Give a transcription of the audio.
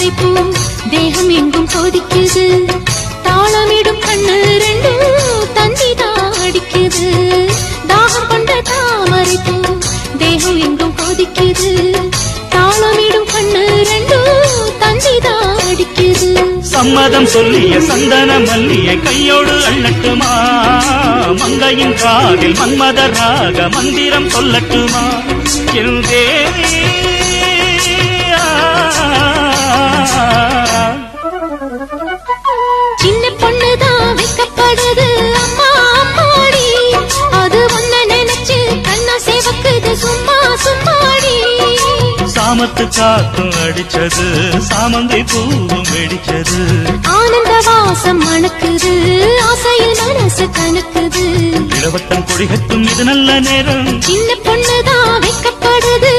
தாமரைப்பூ தேகம் எங்கும் கொதிக்குது தாளமிடும் கண்ணு ரெண்டும் தந்திதான் அடிக்குது தாகம் கொண்ட தாமரைப்பூ தேகம் எங்கும் கொதிக்குது தாளமிடும் கண்ணு ரெண்டும் தந்திதான் அடிக்குது சம்மதம் சொல்லிய சந்தன மல்லியை கையோடு அள்ளட்டுமா மங்கையின் காதில் மன்மதராக மந்திரம் சொல்லட்டுமா என் தேவி சின்ன பொண்ணுதான் வைக்கப்படுது அம்மா அம்மாடி அது ஒன்ன நினைச்சு கண்ணா சேவக்குது சும்மா சும்மாடி சாமத்து காத்தும் அடிச்சது சாமந்தை பூவும் வெடிச்சது ஆனந்த வாசம் மணக்குது ஆசையில் மனசு கணக்குது இளவட்டம் கொடிகட்டும் இது நல்ல நேரம் சின்ன பொண்ணுதான் வைக்கப்படுது